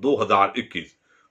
2021।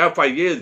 FIA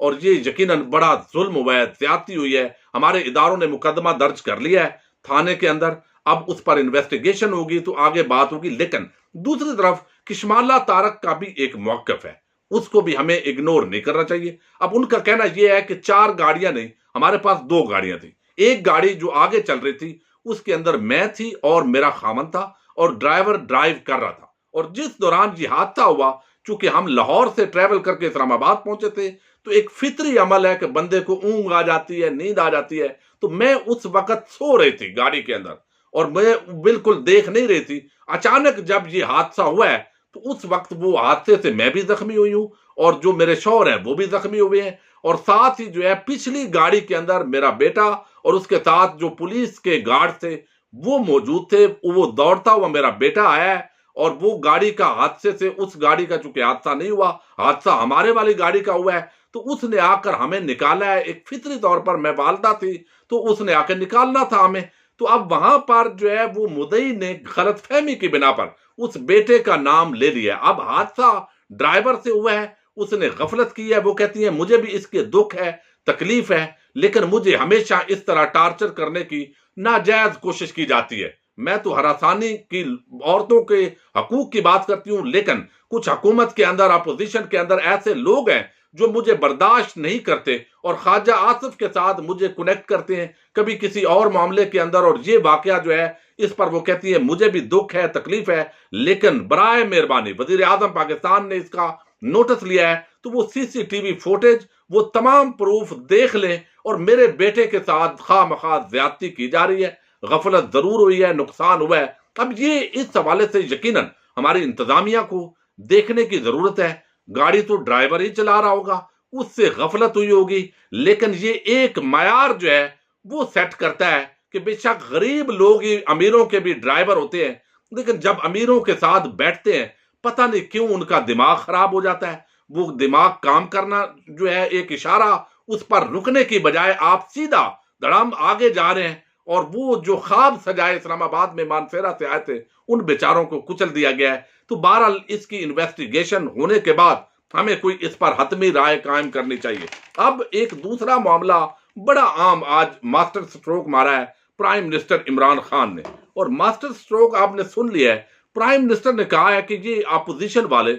اور یہ یقیناً بڑا ظلم ہوا ہے، زیادتی ہوئی ہے، ہمارے اداروں نے مقدمہ درج کر لیا ہے تھانے کے اندر، اب اس پر انویسٹیگیشن ہوگی تو آگے بات ہوگی۔ لیکن دوسری طرف کشمالہ طارق کا بھی ایک موقف ہے، اس کو بھی ہمیں اگنور نہیں کرنا چاہیے۔ اب ان کا کہنا یہ ہے کہ 4 گاڑیاں نہیں، ہمارے پاس 2 گاڑیاں تھیں، ایک گاڑی جو آگے چل رہی تھی اس کے اندر میں تھی اور میرا خامن تھا، اور ڈرائیور ڈرائیو کر رہا تھا، اور جس دوران یہ حادثہ ہوا، چونکہ ہم لاہور سے ٹریول کر کے اسلام آباد پہنچے تھے، تو ایک فطری عمل ہے کہ بندے کو اونگ آ جاتی ہے، نیند آ جاتی ہے، تو میں اس وقت سو رہی تھی گاڑی کے اندر اور میں بالکل دیکھ نہیں رہی تھی۔ اچانک جب یہ حادثہ ہوا ہے تو اس وقت وہ حادثے سے میں بھی زخمی ہوئی ہوں، اور جو میرے شوہر ہیں وہ بھی زخمی ہوئے ہیں، اور ساتھ ہی جو ہے پچھلی گاڑی کے اندر میرا بیٹا اور اس کے ساتھ جو پولیس کے گارڈ تھے وہ موجود تھے۔ وہ دوڑتا ہوا میرا بیٹا آیا ہے، اور وہ گاڑی کا حادثے سے، اس گاڑی کا چونکہ حادثہ نہیں ہوا، حادثہ ہمارے والی گاڑی کا ہوا ہے، تو اس نے آ کر ہمیں نکالا ہے۔ ایک فطری طور پر میں والدہ تھی تو اس نے آ کے نکالنا تھا ہمیں، تو اب وہاں پر جو ہے وہ مدعی نے غلط فہمی کی بنا پر اس بیٹے کا نام لے لیا۔ اب حادثہ ڈرائیور سے ہوا ہے، اس نے غفلت کی ہے، وہ کہتی ہیں مجھے بھی اس کے دکھ ہے، تکلیف ہے، لیکن مجھے ہمیشہ اس طرح ٹارچر کرنے کی ناجائز کوشش کی جاتی ہے۔ میں تو ہراسانی کی، عورتوں کے حقوق کی بات کرتی ہوں، لیکن کچھ حکومت کے اندر، اپوزیشن کے اندر ایسے لوگ ہیں جو مجھے برداشت نہیں کرتے اور خواجہ آصف کے ساتھ مجھے کنیکٹ کرتے ہیں کبھی کسی اور معاملے کے اندر، اور یہ واقعہ جو ہے اس پر وہ کہتی ہے مجھے بھی دکھ ہے، تکلیف ہے، لیکن برائے مہربانی وزیر اعظم پاکستان نے اس کا نوٹس لیا ہے تو وہ CCTV فوٹیج، وہ تمام پروف دیکھ لیں، اور میرے بیٹے کے ساتھ خواہ مخواہ زیادتی کی جا رہی ہے، غفلت ضرور ہوئی ہے، نقصان ہوا ہے۔ اب یہ اس حوالے سے یقیناً ہماری انتظامیہ کو دیکھنے کی ضرورت ہے۔ گاڑی تو ڈرائیور ہی چلا رہا ہوگا، اس سے غفلت ہوئی ہوگی، لیکن یہ ایک معیار جو ہے وہ سیٹ کرتا ہے کہ بے شک غریب لوگ ہی امیروں کے بھی ڈرائیور ہوتے ہیں، لیکن جب امیروں کے ساتھ بیٹھتے ہیں پتہ نہیں کیوں ان کا دماغ خراب ہو جاتا ہے، وہ دماغ کام کرنا جو ہے ایک اشارہ، اس پر رکنے کی بجائے آپ سیدھا دڑام آگے جا رہے ہیں، اور وہ جو خواب سجائے اسلام آباد میں مانسیرا سے آئے تھے ان بیچاروں کو کچل دیا گیا ہے۔ تو بہرحال اس کی انویسٹیگیشن ہونے کے بعد ہمیں کوئی اس پر حتمی رائے قائم کرنی چاہیے۔ اب ایک دوسرا معاملہ بڑا عام آج ماسٹر سٹروک مارا ہے پرائم منسٹر عمران خان نے، اور ماسٹر سٹروک آپ نے سن لیا ہے، پرائم منسٹر نے کہا ہے کہ یہ اپوزیشن والے،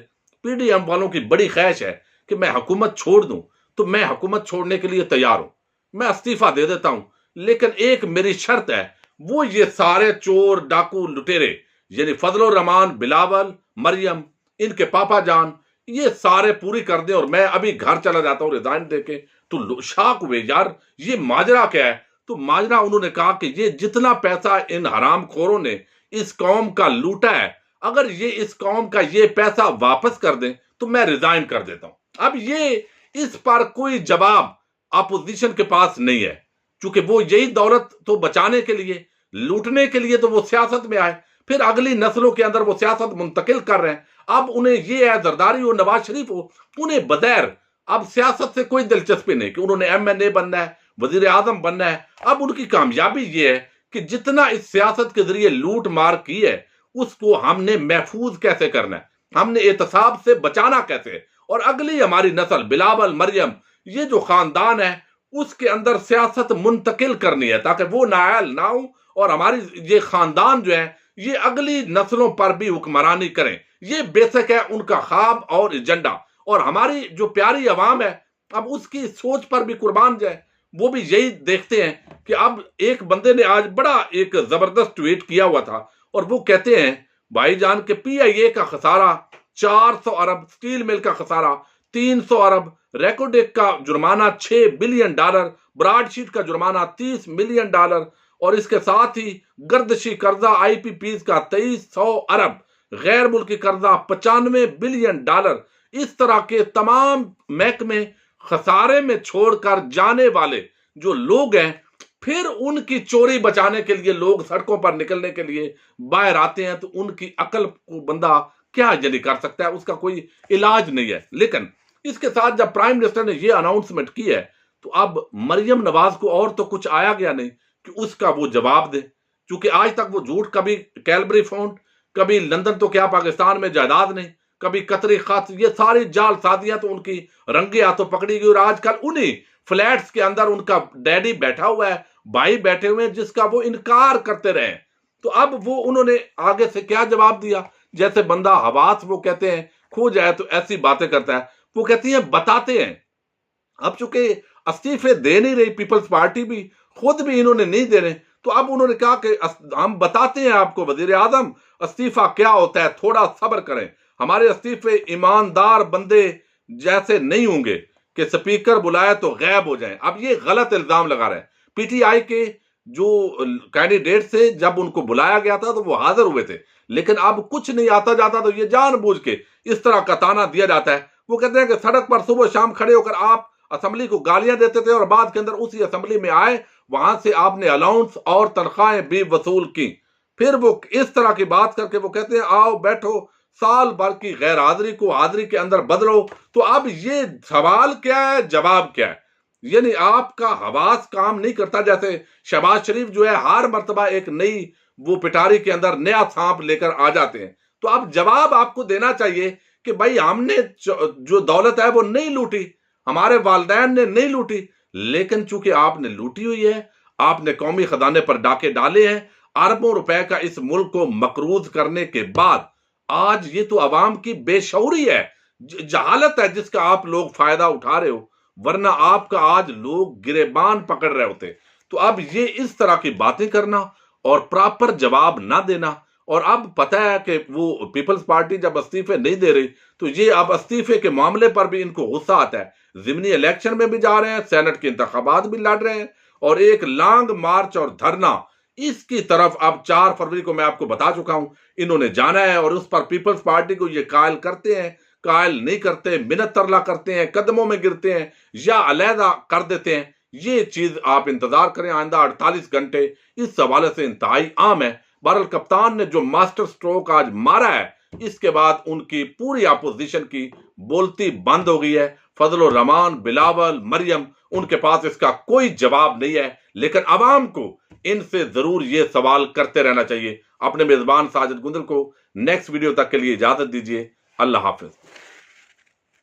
PDM والوں کی بڑی خواہش ہے کہ میں حکومت چھوڑ دوں، تو میں حکومت چھوڑنے کے لیے تیار ہوں، میں استعفیٰ دے دیتا ہوں، لیکن ایک میری شرط ہے، وہ یہ سارے چور ڈاکو لٹیرے یعنی فضل الرحمان، بلاول، مریم، ان کے پاپا جان، یہ سارے پوری کر دیں، اور میں ابھی گھر چلا جاتا ہوں ریزائن دے کے۔ تو شاک ہوئے یار یہ ماجرا کیا ہے، تو ماجرا انہوں نے کہا کہ یہ جتنا پیسہ ان حرام خوروں نے اس قوم کا لوٹا ہے، اگر یہ اس قوم کا یہ پیسہ واپس کر دیں تو میں ریزائن کر دیتا ہوں۔ اب یہ اس پر کوئی جواب اپوزیشن کے پاس نہیں ہے، چونکہ وہ یہی دولت تو بچانے کے لیے، لوٹنے کے لیے تو وہ سیاست میں آئے، پھر اگلی نسلوں کے اندر وہ سیاست منتقل کر رہے ہیں۔ اب انہیں یہ ہے، زرداری ہو، نواز شریف ہو، انہیں بغیر اب سیاست سے کوئی دلچسپی نہیں کہ انہوں نے MNA بننا ہے، وزیر اعظم بننا ہے۔ اب ان کی کامیابی یہ ہے کہ جتنا اس سیاست کے ذریعے لوٹ مار کی ہے اس کو ہم نے محفوظ کیسے کرنا ہے، ہم نے احتساب سے بچانا کیسے ہے، اور اگلی ہماری نسل بلاول، مریم، یہ جو خاندان ہے اس کے اندر سیاست منتقل کرنی ہے تاکہ وہ نااہل نہ ہوں، اور ہماری یہ خاندان جو ہے یہ اگلی نسلوں پر بھی حکمرانی کریں۔ یہ بیسک ہے ان کا خواب اور ایجنڈا، اور ہماری جو پیاری عوام ہے اب اس کی سوچ پر بھی قربان جائے، وہ بھی یہی دیکھتے ہیں کہ اب ایک بندے نے آج بڑا ایک زبردست ٹویٹ کیا ہوا تھا، اور وہ کہتے ہیں بھائی جان کہ PIA کا خسارہ 400 ارب، سٹیل مل کا خسارہ 300 ارب، ریکوڈیک کا جرمانہ $6 بلین، براڈ شیٹ کا جرمانہ $30 ملین، اور اس کے ساتھ ہی گردشی قرضہ IPPs کا 2300 ارب، غیر ملکی قرضہ $95 بلین۔ اس طرح کے تمام محکمے خسارے میں چھوڑ کر جانے والے جو لوگ ہیں، پھر ان کی چوری بچانے کے لیے لوگ سڑکوں پر نکلنے کے لیے باہر آتے ہیں، تو ان کی عقل کو بندہ کیا جلی کر سکتا ہے، اس کا کوئی علاج نہیں ہے۔ لیکن اس کے ساتھ جب پرائم منسٹر نے یہ اناؤنسمنٹ کی ہے تو اب مریم نواز کو اور تو کچھ آیا گیا نہیں کہ اس کا وہ جواب دے، چونکہ آج تک وہ جھوٹ، کبھی کیلبری فونٹ، کبھی لندن تو کیا پاکستان میں جائیداد نہیں، کبھی قطری خط، یہ ساری جال سازیاں تو ان کی رنگے ہاتھوں پکڑی گئی، اور آج کل انہیں فلیٹس کے اندر ان کا ڈیڈی بیٹھا ہوا ہے، بھائی بیٹھے ہوئے ہیں جس کا وہ انکار کرتے رہے۔ تو اب وہ انہوں نے آگے سے کیا جواب دیا؟ جیسے بندہ حواس وہ کہتے ہیں کھو جائے تو ایسی باتیں کرتا ہے، وہ کہتی ہیں بتاتے ہیں۔ اب چونکہ استعفے دے نہیں رہی پیپلز پارٹی بھی، خود بھی انہوں نے نہیں دے رہے، تو اب انہوں نے کہا کہ ہم بتاتے ہیں آپ کو وزیر اعظم استعفیٰ کیا ہوتا ہے، تھوڑا صبر کریں، ہمارے استعفے ایماندار بندے جیسے نہیں ہوں گے کہ سپیکر بلائے تو غائب ہو جائیں۔ اب یہ غلط الزام لگا رہے ہیں۔ پی ٹی آئی کے جو کینڈیڈیٹ سے جب ان کو بلایا گیا تھا تو وہ حاضر ہوئے تھے، لیکن اب کچھ نہیں آتا جاتا تو یہ جان بوجھ کے اس طرح کا تانا دیا جاتا ہے۔ وہ کہتے ہیں کہ سڑک پر صبح شام کھڑے ہو کر آپ اسمبلی کو گالیاں دیتے تھے، اور بعد کے اندر اسی اسمبلی میں آئے، وہاں سے آپ نے الاؤنس اور تنخواہیں بھی وصول کی۔ پھر وہ اس طرح کی بات کر کے وہ کہتے ہیں آؤ بیٹھو، سال بھر کی غیر حاضری کو حاضری کے اندر بدلو۔ تو اب یہ سوال کیا ہے، جواب کیا ہے؟ یعنی آپ کا حواس کام نہیں کرتا۔ جیسے شہباز شریف جو ہے ہر مرتبہ ایک نئی وہ پٹاری کے اندر نیا سانپ لے کر آ جاتے ہیں، تو اب جواب آپ کو دینا چاہیے کہ بھائی ہم نے جو دولت ہے وہ نہیں لوٹی، ہمارے والدین نے نہیں لوٹی، لیکن چونکہ آپ نے لوٹی ہوئی ہے، آپ نے قومی خزانے پر ڈاکے ڈالے ہیں، اربوں روپے کا اس ملک کو مقروض کرنے کے بعد آج یہ تو عوام کی بے شعوری ہے، جہالت ہے جس کا آپ لوگ فائدہ اٹھا رہے ہو، ورنہ آپ کا آج لوگ گریبان پکڑ رہے ہوتے۔ تو اب یہ اس طرح کی باتیں کرنا اور پراپر جواب نہ دینا، اور اب پتہ ہے کہ وہ پیپلز پارٹی جب استعفے نہیں دے رہی تو یہ اب استعفے کے معاملے پر بھی ان کو غصہ آتا ہے۔ ضمنی الیکشن میں بھی جا رہے ہیں، سینٹ کے انتخابات بھی لڑ رہے ہیں، اور ایک لانگ مارچ اور دھرنا اس کی طرف اب 4 فروری کو میں آپ کو بتا چکا ہوں انہوں نے جانا ہے، اور اس پر پیپلز پارٹی کو یہ قائل کرتے ہیں، قائل نہیں کرتے، منت ترلا کرتے ہیں، قدموں میں گرتے ہیں یا علیحدہ کر دیتے ہیں۔ یہ چیز آپ انتظار کریں، آئندہ 48 گھنٹے اس حوالے سے انتہائی عام ہے۔ بہرحال کپتان نے جو ماسٹر سٹروک آج مارا ہے، اس کے بعد ان کی پوری اپوزیشن کی بولتی بند ہو گئی ہے۔ فضل الرحمان، بلاول، مریم، ان کے پاس اس کا کوئی جواب نہیں ہے، لیکن عوام کو ان سے ضرور یہ سوال کرتے رہنا چاہیے۔ اپنے میزبان ساجد گندل کو نیکسٹ ویڈیو تک کے لیے اجازت دیجیے۔ اللہ حافظ۔